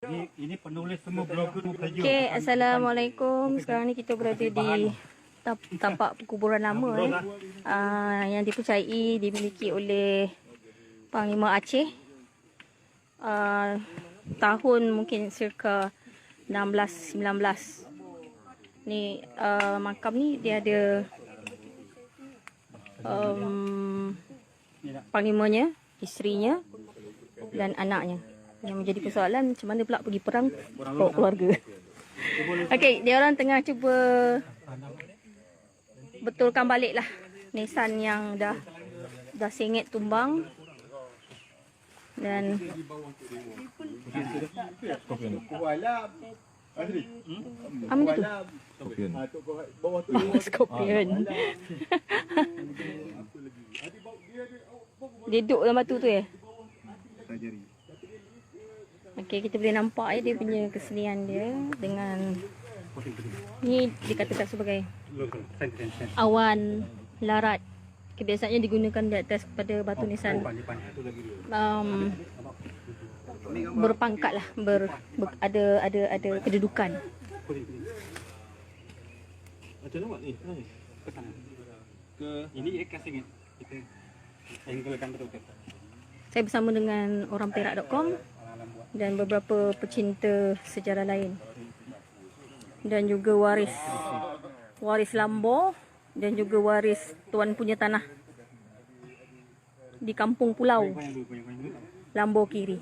Ini penulis semua blogger. Okey, Assalamualaikum. Sekarang ni kita berada di tapak perkuburan lama yang dipercayai dimiliki oleh Panglima Aceh. Tahun mungkin circa 16-19. Ni makam ni dia ada panglimanya, isterinya dan anaknya. Yang menjadi persoalan, macam mana pula pergi perang bawa keluarga. Okey, dia orang tengah cuba betulkan balik lah nisan yang dah sengit tumbang. Dan apa tu? Scorpion. Dia duduk dalam batu tu ya? Okey, kita boleh nampak dia punya kesenian dia dengan ni dikatakan sebagai awan larat. Kebiasaannya digunakan di atas pada batu nisan berpangkat lah, ada kedudukan. Macam mana ni? Ke ini ikan sengit. Kita angle-kan betul-betul. Saya bersama dengan orang Perak.com dan beberapa pecinta sejarah lain. Dan juga waris Lambo dan juga waris tuan punya tanah di kampung pulau Lambo Kiri.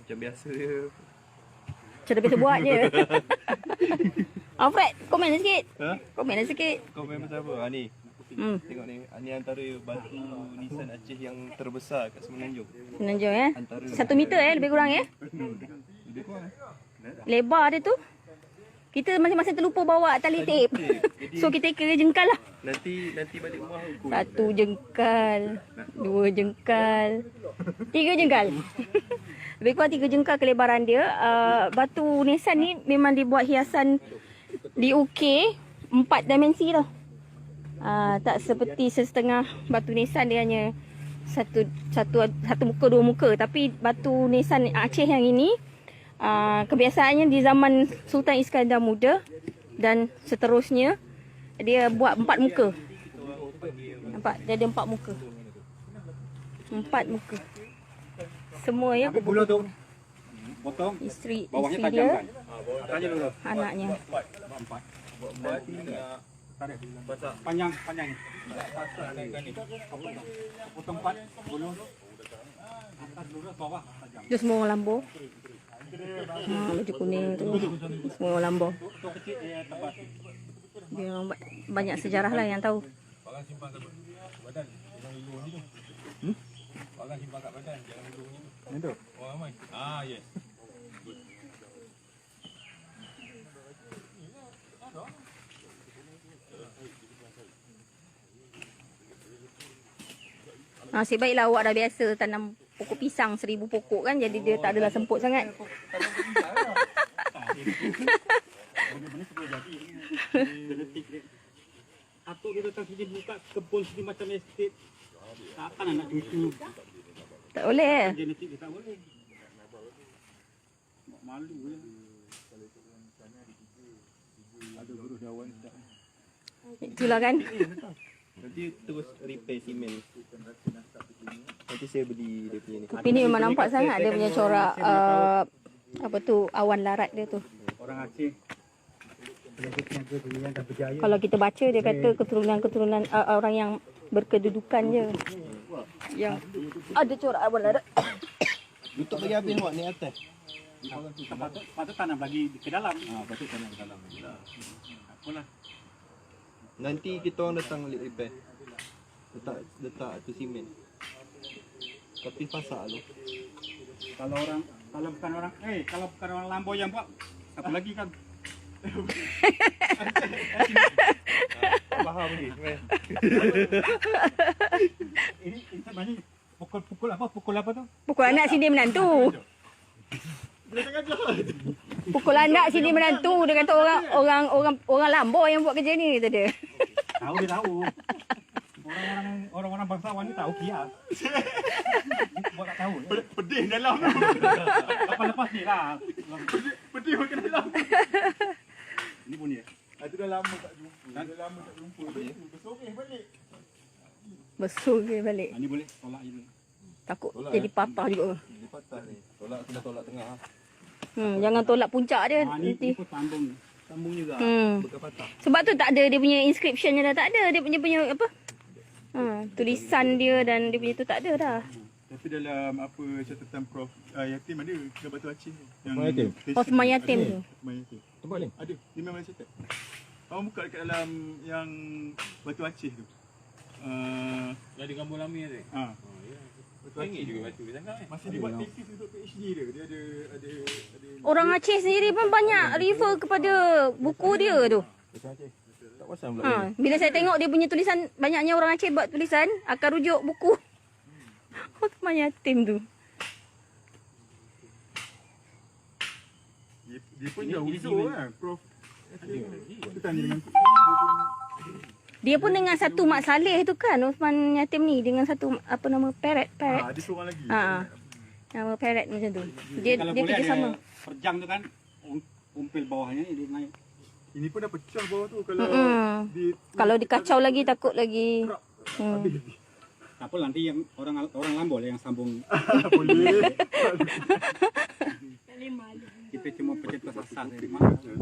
Macam biasa dia. Macam biasa buat je. Alfred, komen sikit. Ha? Komen sikit. Komen pasal apa? Ni. Tengok ni. Ni antara batu nisan Aceh yang terbesar kat Semenanjung. Semenanjung ya. Antara 1 meter lebih kurang ya. Lebih kurang. Lebar dia tu. Kita masing-masing terlupa bawa tali tape. So kita kira jengkal lah. Nanti balik rumah ukur. 1 jengkal, 2 jengkal, 3 jengkal. Lebih kurang 3 jengkal kelebaran dia. Batu nisan ni memang dibuat hiasan diukir 4 dimensi tau. Tak seperti setengah batu nisan dia hanya satu muka, 2 muka. Tapi batu nisan Aceh yang ini kebiasaannya di zaman Sultan Iskandar Muda dan seterusnya dia buat 4 muka. Nampak? Dia ada 4 muka. 4 muka. Semua ya Bulu tu potong, isteri bawahnya dia, tajam kan? Atasnya dulu. anaknya. Panjang ni. Potong 4 bulu. Atas dulu, bawah tajam. Itu semua orang Lambo. Baju kuning tu semua orang Lambo. Dia banyak sejarah lah yang tahu. Itu. Yes. Nasib baiklah awak dah biasa tanam pokok pisang 1000 pokok kan, jadi dia tak adalah semput sangat. Atuk dia datang sini buka kebun sini macam estate. Takkan anak cucu. Tak boleh. Genetik dia tak boleh. Malu ya. Ada guru dawan tak. Itulah kan. Nanti terus repair simen. Nanti saya beli dia punya ni. Tapi ni memang nampak sangat dia punya corak apa tu, awan larat dia tu. Orang Aceh. Peniaga dunia dah berjaya. Kalau kita baca dia kata keturunan orang yang berkedudukan je. Yang ada corak awan larat. Tutup bagi habis awak ni atas. Patut tanam lagi ke dalam. Patut tanam ke dalam. Apalah. Nanti kita orang datang balik repair. Letak tu simen. Tapi fasak tu. Kalau bukan orang Lambo yang buat, siapa lagi kan? Faham ni. Ini sebenarnya pukul apa tu? Pukul anak sini menantu. Pukul anak sini menantu. Dia kata orang Lambo yang buat kerja ni, kata dia. Tahu dia tahu. Orang-orang bangsawan ni tahu kias. Buat tak tahu. Pedih dalam. Lepas ni lah. Pedih makan dalam. Ini pun dia. Itu dah lama tak jumpa. Dah lama tak jumpa. Bersoreh balik. Besar ke balik. Ini boleh tolak je. Takut Tolak, jadi patah juga. Jadi patah ni. Tolak kena tolak tengah. Jangan tolak puncak dia Ni nanti. pun sambung. Sambung juga. Bekas patah. Sebab tu tak ada dia punya inscription-nya dah tak ada. Dia punya apa? Tulisan dia dan dia punya tu tak ada dah. Tapi dalam apa catatan Prof Yatim ada kat Batu Aceh tu. Semua Yatim? Oh, Semua Yatim tu. Semua Yatim. Tempat ni? Ada. Dia memang catat. Abang buka dekat dalam yang Batu Aceh tu. Dah ada gambar lama tu? Batu Aceh juga batu dia sangat. Masih dibuat thesis untuk PhD dia. Dia ada Orang Aceh sendiri pun banyak refer kepada buku dia tu. Besar Aceh. Tak pasal pula. Bila saya tengok dia punya tulisan, banyaknya orang Aceh buat tulisan akan rujuk buku. Semua Yatim tu. dia pun dah usul kan Prof. Kita tanya dengan Dia pun dengan satu Mak Saleh tu kan, Osman Yatim ni dengan satu apa nama Parrot. ada seorang lagi. Nama Parrot macam tu. Dia Kalau dia boleh kerja ada sama. perjang tu kan, umpil bawahnya ni dia naik. Ini pun dah pecah bawah tu kalau Kalau dikacau lagi takut lagi. Tak apa nanti yang orang Lambol yang sambung. boleh. Kita cuma pencetus asas saja.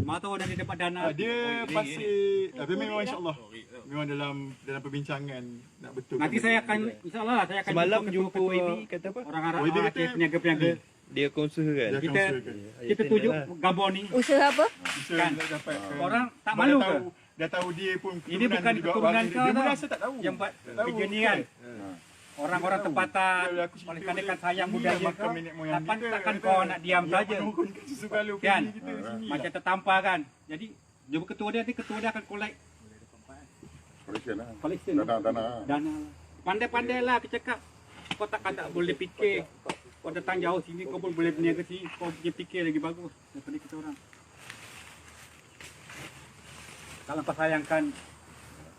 Mana tahu dari dapat dana. Dia pasti tapi memang insya-Allah. Memang dalam perbincangan nak betul. Nanti saya akan insya-Allah saya akan Semalam ketua jumpa ini kata apa? orang Arab dia kata peniaga-peniaga. Dia konsul kan? Kita tunjuk gambar ni. Usaha apa? Kan? dapat Orang tak malu ke? Dah tahu dia pun Ini bukan keturunan kau dia pun tau. rasa tak tahu. Yang buat Tak tahu. kerja ni kan. Orang-orang tempatan, Aku cerita oleh kerana dia, sayang ini budaya lah makam kau, nenek moyang kita, takkan kata. kau nak diam Yang saja. menurunkan susu kalau Kan? kita sini. Macam tertampar kan. Jadi jumpa ketua dia, nanti ketua dia akan collect collection dana. Pandai-pandai lah aku cakap. Kau tak boleh fikir. Kau datang jauh sini, kau pun boleh berniaga sini. Kau fikir lagi bagus daripada kita orang. Kalau kau sayangkan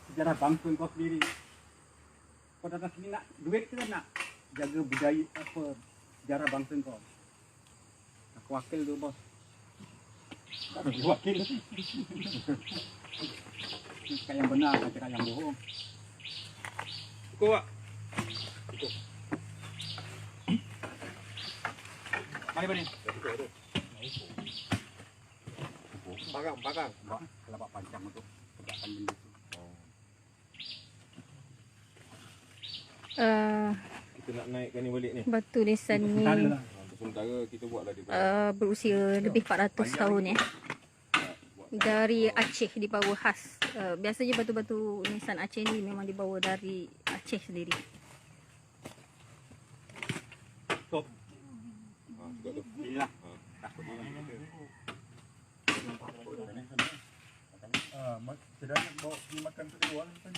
sejarah bangsa kau sendiri, kau datang sini nak duit ke nak jaga budaya apa sejarah bangsa kau? Aku wakil tu bos. Tak ada wakil. Cakap yang benar, tak cakap yang bohong. Cukup tak? Cukup. Balik. Bakang. Kelabak pancang untuk tegakkan benda tu. Kita nak naikkan ni balik ni. Batu nisan ni Sementara kita buatlah di berusia lebih 400 tahun ya. Dari Aceh dibawa khas. Biasanya batu-batu nisan Aceh ni memang dibawa dari Aceh sendiri. Stop. Inilah. Takut Kita nak bawa pergi makan kat luar kan.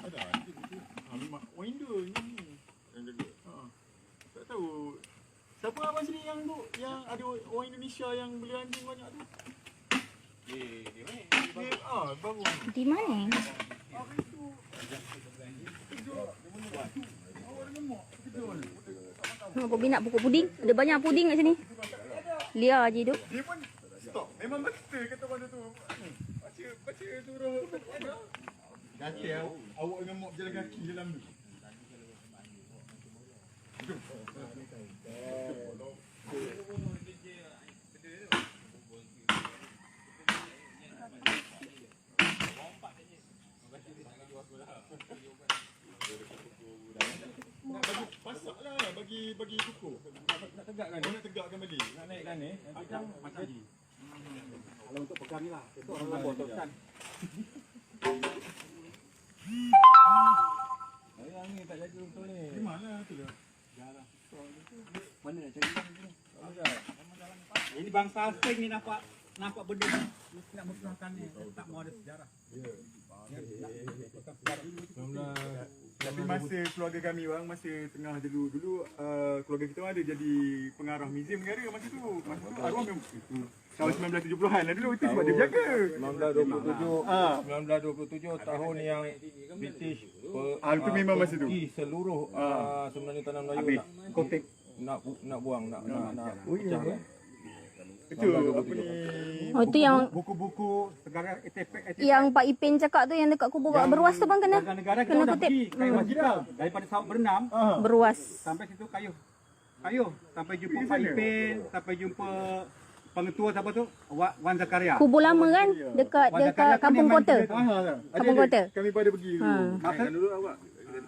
Ada. Window ni. Tak tahu. Siapa abang sini yang ada orang Indonesia yang beli anjing banyak tu? Baru. Di mana? Bobi nak pokok puding. Ada banyak puding kat sini. Liar je hidup. Dia pun stop. Memang betul kata benda tu. Baca surah. Kata awak dengan mop jalan kaki dalam tu. Pasaklah bagi kukuh. Nak tegakkan. Nak tegakkan balik. nak naikkan ni. macam ni. Kalau untuk pegang ni lah. Itu orang Lambol teruskan. Yang ni tak jaga betul ni. Di mana tu lah? Mana nak cari ni? Ini bangsa asing ni nampak benda ni. Mesti nak berperangkan ni. Tak mau ada sejarah. Tapi masa keluarga kami bang, masa tengah dulu keluarga kita ada jadi pengarah muzium negara masa tu. Masa tu arwah memang tahun 1970-an lah dulu, itu sebab dia berjaga. 1927 tahun yang British Itu memang masa tu. seluruh sebenarnya tanah Melayu Habis kotek. nak buang nak pecah kan. Itu apa ni? Oh, itu yang Buku-buku segala artefak yang Pak Ipin cakap tu yang dekat kubur kat Beruas tu bang kena negara kita kena dah kutip. pergi kayu masjid daripada Sauk berenam Beruas. sampai situ kayu sampai jumpa Pak Ipin, sampai jumpa pengetua siapa tu Wan Zakaria. Kubur lama kan dekat Kampung Kota. Kampung Kota. Kami pada pergi dulu. Masa Dulu awak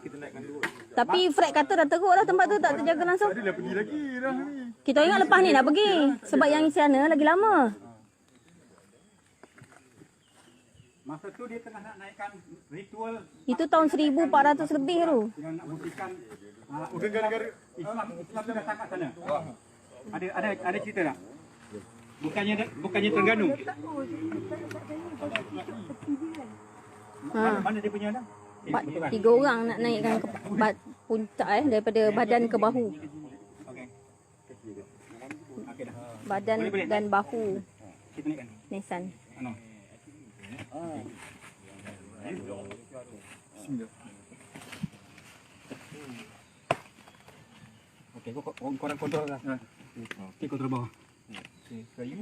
kita naikkan dulu. Tapi Fred kata dah teruk dah tempat tu tak terjaga langsung. Adalah pergi lagi dah ni. Kita ingat lepas ni nak pergi sebab yang sana lagi lama. masa tu dia tengah nak naikkan ritual Itu tahun 1400 lebih tu. dengan nak buktikan Negara-negara Islam tu dah sangat sana. Ada cerita tak? Bukannya Terengganu. Mana dia punya dah? Tiga orang nak naikkan ke puncak daripada badan ke bahu. Okey. Okey dah. Badan dan bahu Kita naikkan. Nissan. Ano? Okey, korang kontrol lah. Okey, kontrol bawah.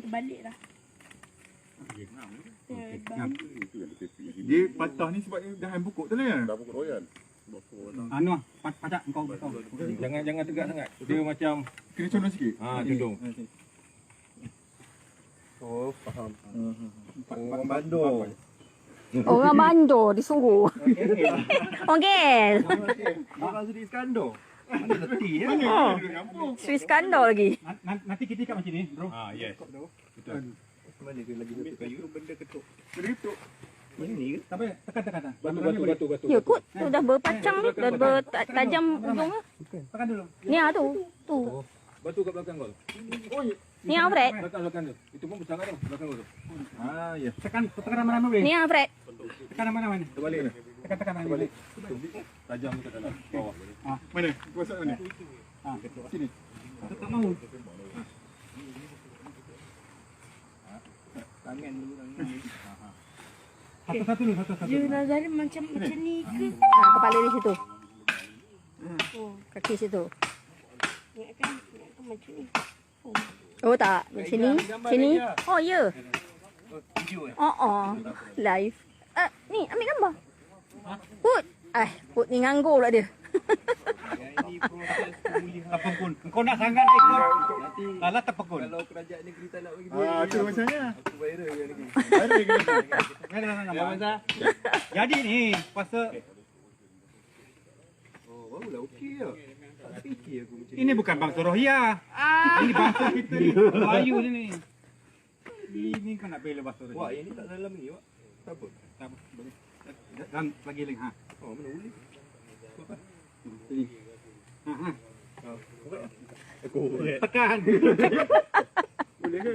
Balik dah. dia patah ni sebab dia dah pokok tu lah. Dah pukul royan. Anu ah, pajak kau betul. Jangan tegak sangat. Dia macam Kena condong sikit. condong. Oh, faham. Orang Bandung. Orang Bandar disuruh. Okey. Orang Sri Iskandar. Mana letih ya? Oh. Sri Iskandar lagi. Nanti kita ikat macam ni, bro. Yes. Betul. Mana dia lagi satu kayu benda ketuk. Benda ketuk. Ini ke? Sampai tekan. Batu. Ya kot, tu dah berpacang ni, dah bertajam ujung ah. Tekan dulu. Ni ah tu. Tu. Batu kat belakang kau. Ni ah Fred. Belakang tu. Itu pun besar kan belakang kau tu. Ya. Tekan mana boleh. Ni ah Fred. Tekan mana. Terbalik ni. Tekan mana. Tajam ke dalam bawah. Mana? Kuasa mana? Sini. Tak mau. Tangan dulu. Satu dulu. macam ni ke? Kepala di situ. Kaki situ. Ingatkan macam ni. Oh tak, sini. Oh ya. Live. Ni ambil gambar. Put. Put ni nganggur pula dia. Terpekun. Kau nak sangat ikut. Alah terpekun. Kalau kerajaan negeri tak nak bagi Tu macamnya. aku viral ke ni. Jadi ni pasal Oh, barulah okey ah. Tak fikir aku macam ini bukan bangsa Rohingya. Ini bangsa kita ni. Melayu ni. Ini kau nak bela bahasa Wah, Rohingya. yang ni tak dalam ni, Wak. Tak apa. Tak apa, boleh. Dan lagi lagi. Oh, mana boleh? Sini. Korek. Tekan. Boleh ke?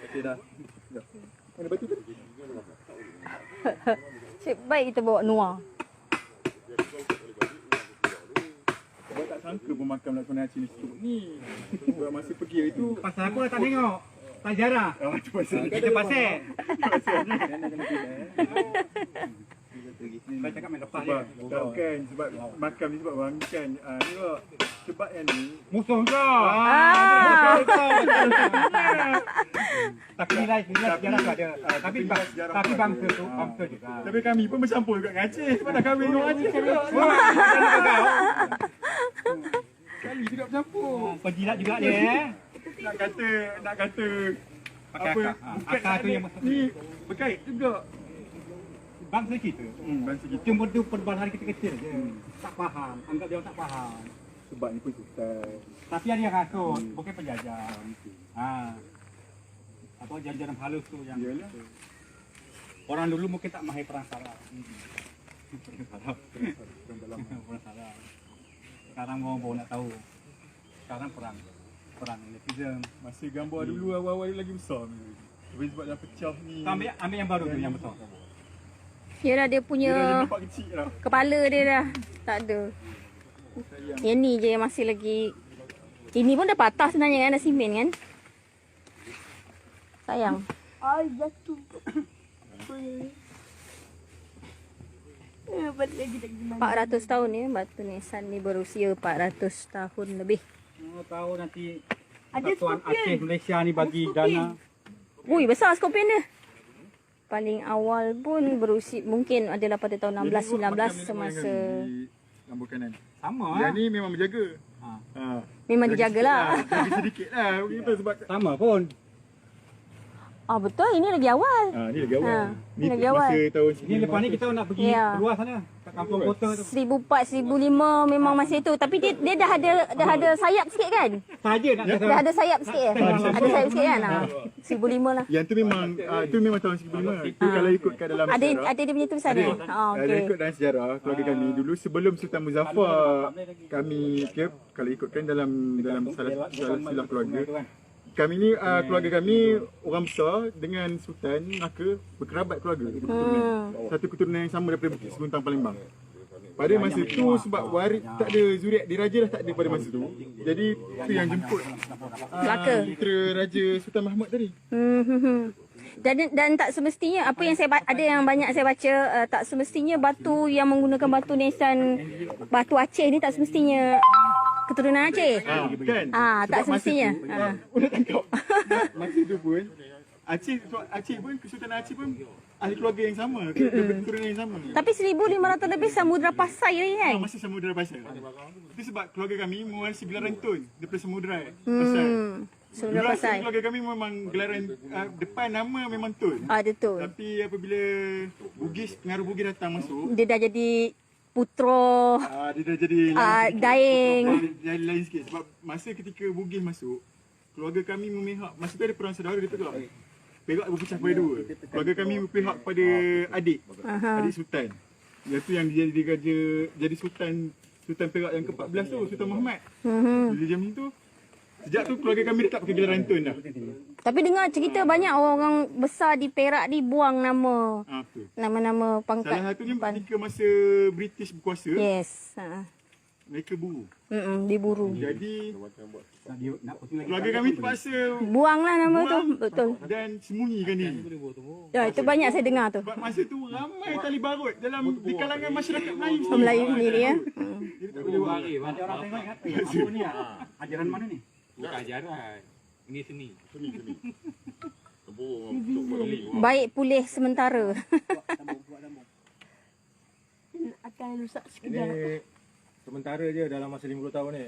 Okey dah. Mana batu tu? Cik baik kita bawa Noah. Sebab tak sangka pemakam Lakona Aceh ni setuk ni. Sebab masa pergi hari tu. Pasal aku dah tak tengok. Tak jarah. Tu pasal. Kita pasal. Saya cakap main lepas dia. Bukan sebab makam ni sebab bangkan. Ni kok sebab yang ni Musuh kau. Tapi nilai sejarah tu ada. Tapi bangsa tu bangsa juga. tapi kami pun bercampur juga dengan Aceh. Sebab dah kahwin dengan Aceh juga. Kali juga bercampur. Penjilat juga dia. Nak kata Pakai apa? akar tu yang Ni berkait juga. bangsa kita. Bangsa kita. Cuma tu perbalahan kita kecil je. Tak faham. Anggap dia orang tak faham. Sebab ni pun susah. Tapi ada yang hasut. Bukan penjajah. Apa jajaran halus tu yang Yalah. orang dulu mungkin tak mahir perang saraf. Perang saraf. Sekarang orang baru nak tahu. Sekarang perang netizen. Masa gambar dulu awal-awal lagi besar ni. Tapi sebab dah pecah ni. Kau ambil yang baru tu yang besar. Dia dah dia Dia dah punya nampak kecil lah. kepala dia dah. Tak ada. Yang ni je yang masih lagi. Ini pun dah patah sebenarnya kan, dah simen kan. Sayang. Ay, jatuh. Balik lagi tak gimana. 400 tahun ya batu nisan ni, berusia 400 tahun lebih. Mau tahu nanti Ada Persatuan scorpion. Aceh Malaysia ni bagi Ada scorpion. dana. Ui, besar skorpion dia. Paling awal pun berusia mungkin adalah pada tahun 16-19 semasa. Di lambu kanan. Sama Yang lah. ni memang menjaga. Ha. Ha. Memang Jaga dijagalah. sikit lah. Jaga sedikit lah. Kita sebab Sama pun. Ah betul, ini lagi awal. ni lagi awal. Ha, Ni lagi masa awal. tahun Ni lepas ni kita nak pergi Ya. keluar sana. Kat kampung kota tu. 1004, 1005 memang masih tu. Tapi dia dah ada sayap sikit kan? Saja nak kata. Dah ada sayap sikit eh? Ada sayap sikit kan? Ha. 1005 lah. Yang tu memang tu memang tahun 1905. Tu kalau ikutkan dalam Ada sejarah. dia punya tulisan eh? Oh, Ada okey. ikut dalam sejarah keluarga kami dulu sebelum Sultan Muzaffar kami kalau ikutkan dalam salah silap keluarga. Kami ni keluarga kami orang besar dengan Sultan maka berkerabat keluarga. Satu keturunan yang sama daripada Bukit Seguntang Palembang. Pada masa tu sebab waris tak ada zuriat diraja dah tak ada pada masa tu. Jadi tu yang jemput Melaka. putera Raja Sultan Mahmud tadi. Dan tak semestinya apa yang ada yang banyak saya baca, tak semestinya batu yang menggunakan batu nisan batu Aceh ni tak semestinya keturunan Aceh. Kan? Tak Sebab masa semestinya. tu, Boleh tangkap. Masa tu pun Aceh pun Kesultanan Aceh pun ahli keluarga yang sama, keturunan yang sama. Tapi 1500 lebih Samudra Pasai lagi kan? Masih Samudra Pasai. Itu sebab keluarga kami mewarisi gelaran tun daripada Samudra Pasai. Samudra Dulu Pasai. keluarga kami memang gelaran depan nama memang tun. Ada tu. Tapi apabila pengaruh Bugis datang masuk, Dia dah jadi putra dia dah jadi Daeng. jadi lain sikit. Sebab masa ketika Bugis masuk, keluarga kami memihak, masa tu ada perang saudara dia perak. Perak berpecah pada dua. Keluarga kami berpihak pada adik Sultan. Iaitu yang jadi Sultan Perak yang ke-14 tu, Sultan Muhammad. Jadi jam itu sejak tu keluarga kami tak pakai gelaran tun dah. Tapi dengar cerita banyak orang besar di Perak ni buang nama. Betul. Nama-nama pangkat. Salah satunya ketika masa British berkuasa, Yes. mereka buru. Diburu. Jadi Nak pusing lagi. keluarga kami terpaksa Buanglah nama tu. Betul. dan sembunyikan diri. Ya, itu banyak saya dengar tu. Sebab masa tu ramai tali barut di kalangan masyarakat Melayu. Melayu sendiri ya. Jadi tak boleh buat. Nanti orang tengok ingat, apa ni? Ajaran mana ni? Bukan ajaran. Ini seni. Baik pulih sementara. Akan rusak sekejap. Ni sementara je dalam masa 50 tahun ni.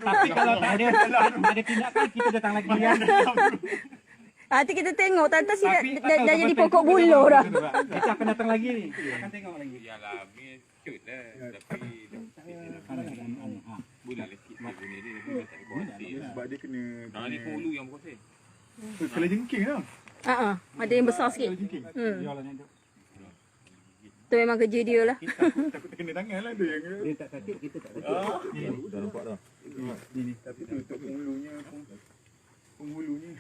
Tapi kalau tak ada tindakan, kita datang lagi ya. Nanti kita tengok tante si Tapi dah jadi pokok buluh dah. Kita akan datang lagi ni. Akan tengok lagi. Yalah, ni cut lah. Tapi boleh lah sikit lagu ni dia. Dia tak ada kuasa. Sebab dia kena Ni polu yang berkuasa. kala jengking tau. Ada yang besar sikit. Jengking. Jualan yang tu. Tu memang kerja dia lah. Takut terkena tangan lah tu yang Dia tak sakit, kita tak sakit. Dah nampak dah. tapi tu untuk penghulunya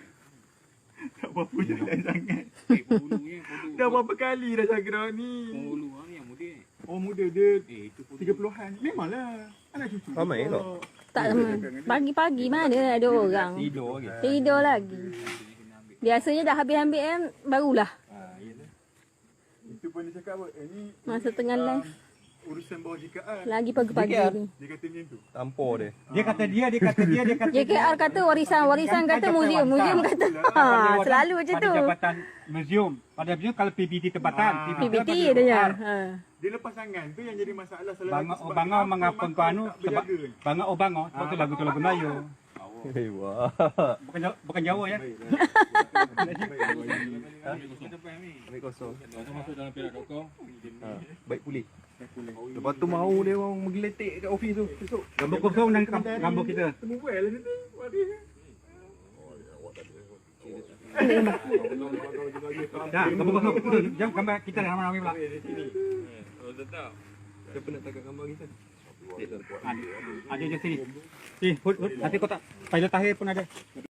tak apa-apa jalan sangat. Polunya, polu. Dah berapa kali dah cakap ni. Polu ni yang muda. Oh muda dia Itu polu. 30-an. Memanglah. Anak cucu. Ramai tak? Tak sama. Pagi-pagi mana ada orang. Tidur lagi. Tidur lagi. Biasanya dah habis-habis kan barulah. Itu pun dia cakap apa? Ni Masa tengah live. urusan bawah JKR. Lagi pagi-pagi JKR. ni. Dia kata macam tu. Tampor dia. Dia kata dia kata JKR kata warisan kata muzium kata. Selalu macam pada tu. jabatan muzium. Pada muzium kalau PBT tempatan, PBT dia. Dia lepas tangan tu yang jadi masalah salah Bangau satu sebab Bangau kenapa mengapa mak kau anu tak sebab berjaga. Bangau Bangau sebab tu lagu tu lagu Melayu. Wah. Bukan Jawa ya. Ambil kosong. Masuk dalam perak.com. Baik pulih. Lepas tu mau dia orang menggeletik kat office tu. Besok. Gambar kosong dan gambar kita. Temu well lah tu. Waduh. Dah, gambar kosong. Jom gambar kita dah ramai-ramai pula. Oh, tetap. Siapa nak tangkap gambar kita? Ada je sini. Hud, nanti kau tak pilot tahir pun ada.